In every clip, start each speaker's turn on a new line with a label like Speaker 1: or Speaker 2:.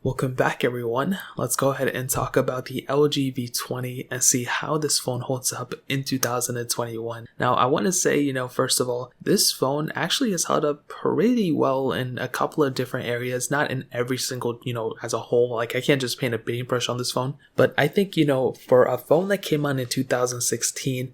Speaker 1: Welcome back everyone. Let's go ahead and talk about the LG V20 and see how this phone holds up in 2021. Now I want to say, first of all, this phone actually has held up pretty well in a couple of different areas, not in every single, as a whole. Like I can't just paint a paintbrush on this phone, but I think, for a phone that came out in 2016,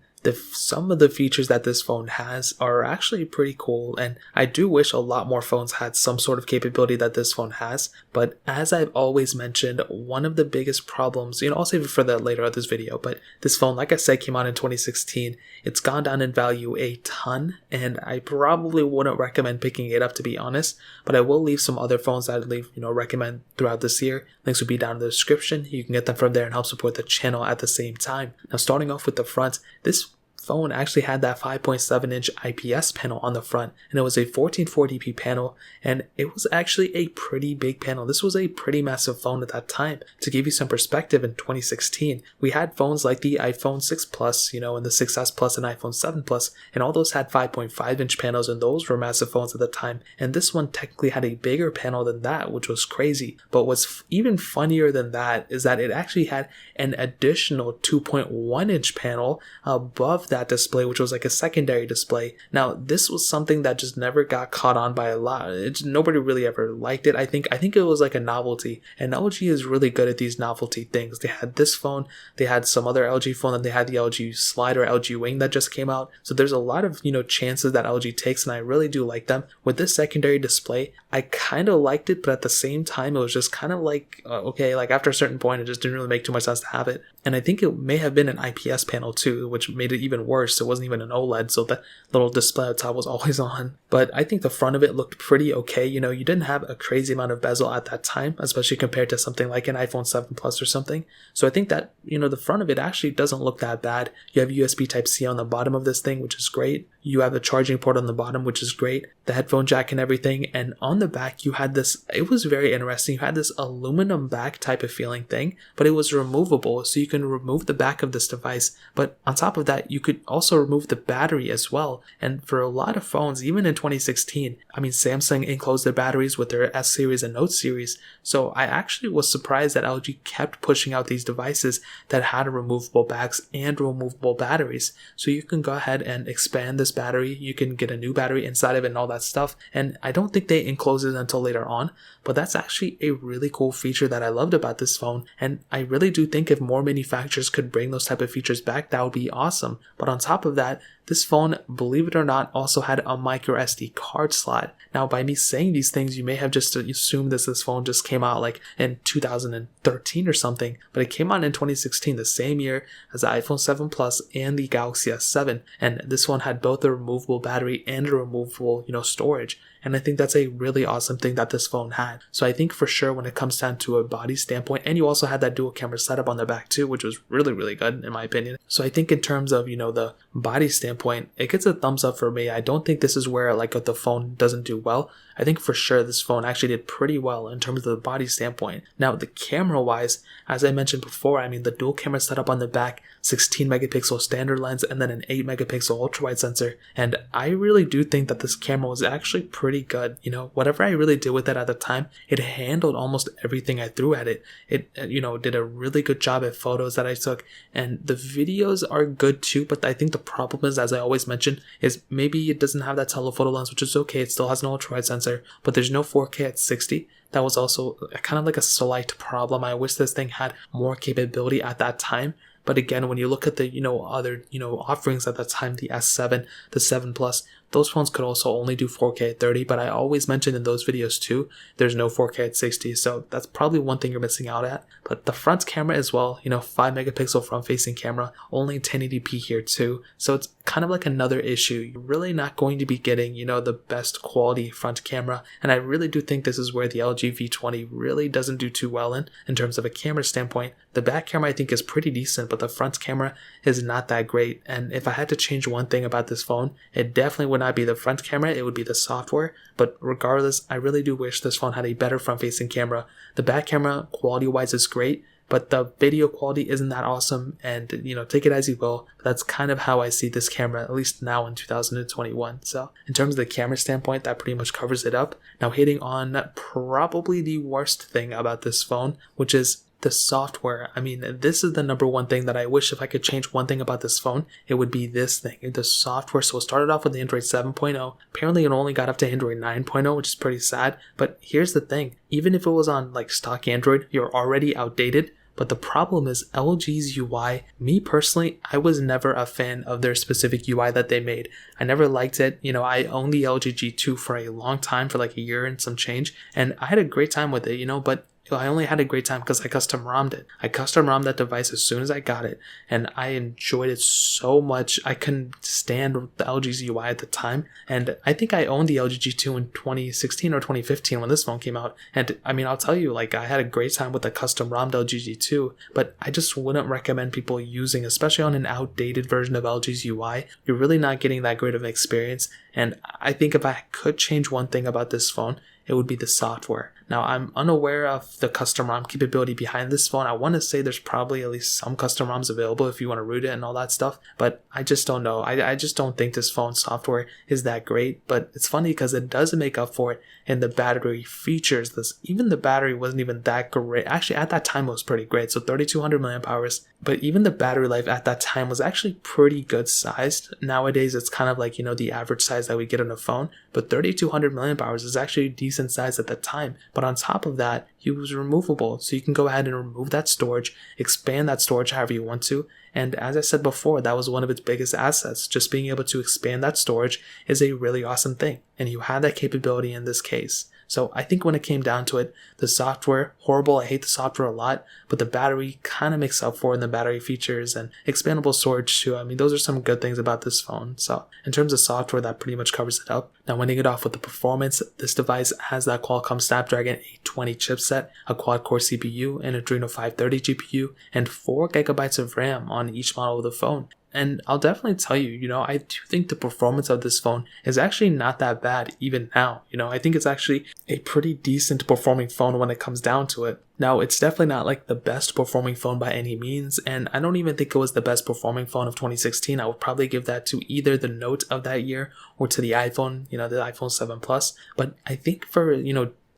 Speaker 1: some of the features that this phone has are actually pretty cool, and I do wish a lot more phones had some sort of capability that this phone has. But as I've always mentioned, one of the biggest problems, I'll save it for the later of this video, but this phone, like I said, came out in 2016. It's gone down in value a ton, and I probably wouldn't recommend picking it up, to be honest, but I will leave some other phones that I'd recommend throughout this year. Links will be down in the description. You can get them from there and help support the channel at the same time. Now, starting off with the front, this phone actually had that 5.7-inch IPS panel on the front, and it was a 1440p panel, and it was actually a pretty big panel. This was a pretty massive phone at that time. To give you some perspective, in 2016 we had phones like the iPhone 6 Plus, and the 6S Plus and iPhone 7 Plus, and all those had 5.5-inch panels, and those were massive phones at the time. And this one technically had a bigger panel than that, which was crazy. But what's even funnier than that is that it actually had an additional 2.1-inch panel above that display, which was like a secondary display. Now this was something that just never got caught on by a lot. Nobody really ever liked it. I think it was like a novelty, and LG is really good at these novelty things. They had this phone, they had some other LG phone, and they had the LG Slide or LG Wing that just came out. So there's a lot of chances that LG takes, and I really do like them. With this secondary display, I kind of liked it, but at the same time it was just kind of like okay, like after a certain point it just didn't really make too much sense to have it. And I think it may have been an IPS panel too, which made it even worse. It wasn't even an OLED, so the little display on top was always on. But I think the front of it looked pretty okay. You didn't have a crazy amount of bezel at that time, especially compared to something like an iPhone 7 Plus or something. So I think that, the front of it actually doesn't look that bad. You have USB Type-C on the bottom of this thing, which is great. You have a charging port on the bottom, which is great. The headphone jack and everything. And on the back, you had this, it was very interesting. You had this aluminum back type of feeling thing, but it was removable. So you can remove the back of this device. But on top of that, you could also remove the battery as well. And for a lot of phones, even in 2016, Samsung enclosed their batteries with their S series and Note series. So I actually was surprised that LG kept pushing out these devices that had removable backs and removable batteries. So you can go ahead and expand this battery. You can get a new battery inside of it and all that stuff. And I don't think they enclose it until later on, but that's actually a really cool feature that I loved about this phone. And I really do think if more manufacturers could bring those type of features back, that would be awesome. But on top of that, this phone, believe it or not, also had a micro SD card slot. Now, by me saying these things, you may have just assumed that this phone just came out like in 2013 or something, but it came out in 2016, the same year as the iPhone 7 Plus and the Galaxy S7. And this one had both a removable battery and a removable, storage. And I think that's a really awesome thing that this phone had. So I think for sure when it comes down to a body standpoint, and you also had that dual camera setup on the back too, which was really, really good in my opinion. So I think in terms of, the body standpoint, it gets a thumbs up for me. I don't think this is where like the phone doesn't do well. I think for sure this phone actually did pretty well in terms of the body standpoint. Now the camera wise, as I mentioned before, the dual camera setup on the back, 16 megapixel standard lens, and then an 8 megapixel ultra wide sensor. And I really do think that this camera was actually pretty good. Whatever I really did with it at the time, it handled almost everything I threw at it. It, did a really good job at photos that I took, and the videos are good too. But I think the problem is, as I always mention, is maybe it doesn't have that telephoto lens, which is okay. It still has an ultra wide sensor, but there's no 4K at 60. That was also kind of like a slight problem. I wish this thing had more capability at that time. But again, when you look at the, other, offerings at that time, the S7, the 7 Plus, those phones could also only do 4K at 30, but I always mentioned in those videos too, there's no 4K at 60, so that's probably one thing you're missing out at. But the front camera as well, 5 megapixel front facing camera, only 1080p here too, so it's kind of like another issue. You're really not going to be getting, the best quality front camera, and I really do think this is where the LG V20 really doesn't do too well in terms of a camera standpoint. The back camera I think is pretty decent, but the front camera is not that great, and if I had to change one thing about this phone, it definitely would not be the front camera, it would be the software. But regardless, I really do wish this phone had a better front facing camera. The back camera quality wise is great, but the video quality isn't that awesome, and take it as you will. That's kind of how I see this camera, at least now in 2021. So in terms of the camera standpoint, that pretty much covers it up. Now hitting on probably the worst thing about this phone, which is the software. I mean, this is the number one thing that I wish, if I could change one thing about this phone, it would be this thing, the software. So it started off with Android 7.0. Apparently it only got up to Android 9.0, which is pretty sad. But here's the thing, even if it was on like stock Android, you're already outdated. But the problem is LG's UI. Me personally, I was never a fan of their specific UI that they made. I never liked it. I owned the LG G2 for a long time, for like a year and some change, and I had a great time with it, but I only had a great time because I custom ROM'd it. I custom ROM'd that device as soon as I got it, and I enjoyed it so much. I couldn't stand the LG's UI at the time, and I think I owned the LG G2 in 2016 or 2015 when this phone came out. And I mean, I'll tell you, like, I had a great time with the custom ROM'd LG G2, but I just wouldn't recommend people using, especially on an outdated version of LG's UI. You're really not getting that great of an experience, and I think if I could change one thing about this phone, it would be the software. Now, I'm unaware of the custom ROM capability behind this phone. I want to say there's probably at least some custom ROMs available if you want to root it and all that stuff, but I just don't know. I just don't think this phone software is that great, but it's funny because it doesn't make up for it in the battery features. Even the battery wasn't even that great. Actually, at that time it was pretty great, so 3200 milliamp hours, but even the battery life at that time was actually pretty good sized. Nowadays, it's kind of like, the average size that we get on a phone, but 3200 milliamp hours is actually a decent size at the time. But on top of that, it was removable, so you can go ahead and remove that storage, expand that storage however you want to. And as I said before, that was one of its biggest assets. Just being able to expand that storage is a really awesome thing, and you have that capability in this case. So I think when it came down to it, the software, horrible. I hate the software a lot, but the battery kind of makes up for it in the battery features and expandable storage too. I mean, those are some good things about this phone. So in terms of software, that pretty much covers it up. Now, ending it off with the performance, this device has that Qualcomm Snapdragon 820 chipset, a quad-core CPU, an Adreno 530 GPU, and 4 gigabytes of RAM on each model of the phone. And I'll definitely tell you, I do think the performance of this phone is actually not that bad even now. I think it's actually a pretty decent performing phone when it comes down to it. Now, it's definitely not like the best performing phone by any means, and I don't even think it was the best performing phone of 2016. I would probably give that to either the Note of that year or to the iPhone, the iPhone 7 Plus. But I think for,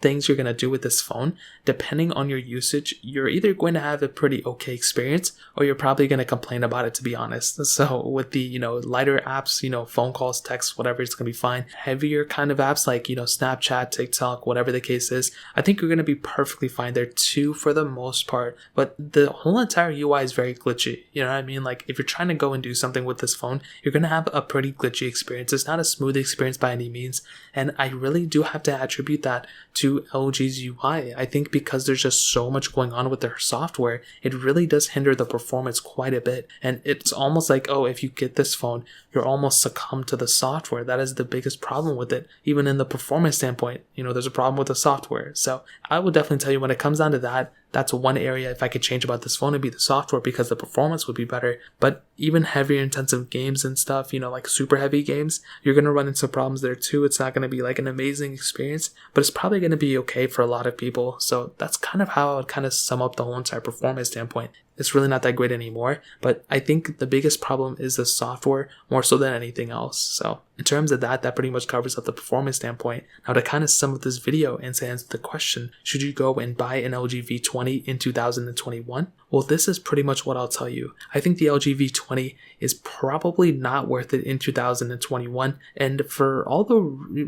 Speaker 1: things you're going to do with this phone, depending on your usage, you're either going to have a pretty okay experience or you're probably going to complain about it, to be honest. So with the lighter apps, phone calls, texts, whatever, it's going to be fine. Heavier kind of apps like Snapchat, TikTok, whatever the case is, I think you're going to be perfectly fine there too for the most part. But the whole entire UI is very glitchy. You know what I mean? Like, if you're trying to go and do something with this phone, you're going to have a pretty glitchy experience. It's not a smooth experience by any means, and I really do have to attribute that to LG's UI. I think because there's just so much going on with their software, it really does hinder the performance quite a bit. And it's almost like, if you get this phone, you're almost succumbed to the software. That is the biggest problem with it. Even in the performance standpoint, there's a problem with the software. So I would definitely tell you, when it comes down to that, that's one area if I could change about this phone, it'd be the software, because the performance would be better. But even heavier intensive games and stuff, like super heavy games, you're going to run into problems there too. It's not going to be like an amazing experience, but it's probably going to be okay for a lot of people. So that's kind of how I would kind of sum up the whole entire performance standpoint. It's really not that great anymore, but I think the biggest problem is the software more so than anything else. So in terms of that pretty much covers up the performance standpoint. Now, to kind of sum up this video and to answer the question, should you go and buy an LG V20 in 2021? Well, this is pretty much what I'll tell you. I think the LG V20 is probably not worth it in 2021, and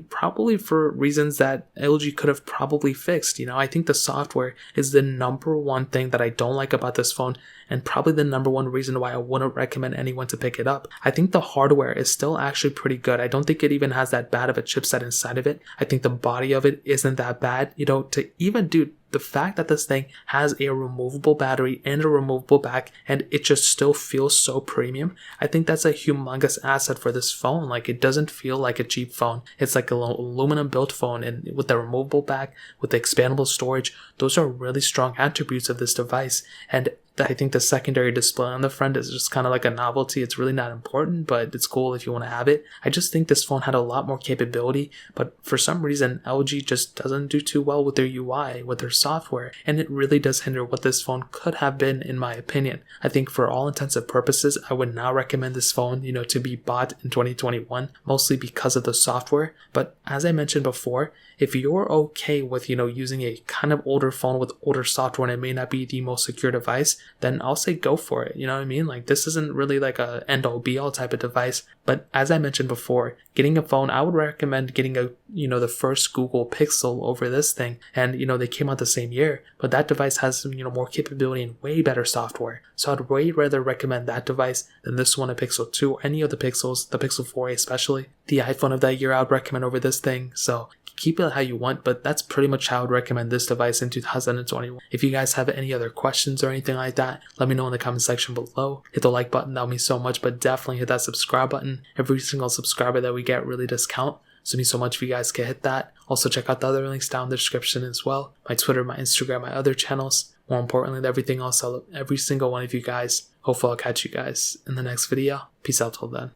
Speaker 1: probably for reasons that LG could have probably fixed. I think the software is the number one thing that I don't like about this phone, and probably the number one reason why I wouldn't recommend anyone to pick it up. I think the hardware is still actually pretty good. I don't think it even has that bad of a chipset inside of it. I think the body of it isn't that bad. To even do the fact that this thing has a removable battery and a removable back, and it just still feels so premium, I think that's a humongous asset for this phone. Like, it doesn't feel like a cheap phone. It's like an aluminum built phone, and with the removable back, with the expandable storage, those are really strong attributes of this device. And I think the secondary display on the front is just kind of like a novelty. It's really not important, but it's cool if you want to have it. I just think this phone had a lot more capability, but for some reason, LG just doesn't do too well with their UI, with their software, and it really does hinder what this phone could have been, in my opinion. I think for all intents and purposes, I would not recommend this phone, to be bought in 2021, mostly because of the software. But as I mentioned before, if you're okay with, using a kind of older phone with older software and it may not be the most secure device, then I'll say go for it. You know what I mean? Like, this isn't really like a end all be all type of device. But as I mentioned before, getting a phone, I would recommend getting the first Google Pixel over this thing. And, they came out the same year, but that device has some, more capability and way better software. So I'd way rather recommend that device than this one, a Pixel 2, or any of the Pixels, the Pixel 4a especially. The iPhone of that year I would recommend over this thing. So keep it how you want, but that's pretty much how I would recommend this device in 2021. If you guys have any other questions or anything like that, let me know in the comment section below. Hit the like button, that would mean so much, but definitely hit that subscribe button. Every single subscriber that we get really does count, so it means so much if you guys can hit that. Also check out the other links down in the description as well. My Twitter, my Instagram, my other channels. More importantly, everything else, I love every single one of you guys. Hopefully I'll catch you guys in the next video. Peace out till then.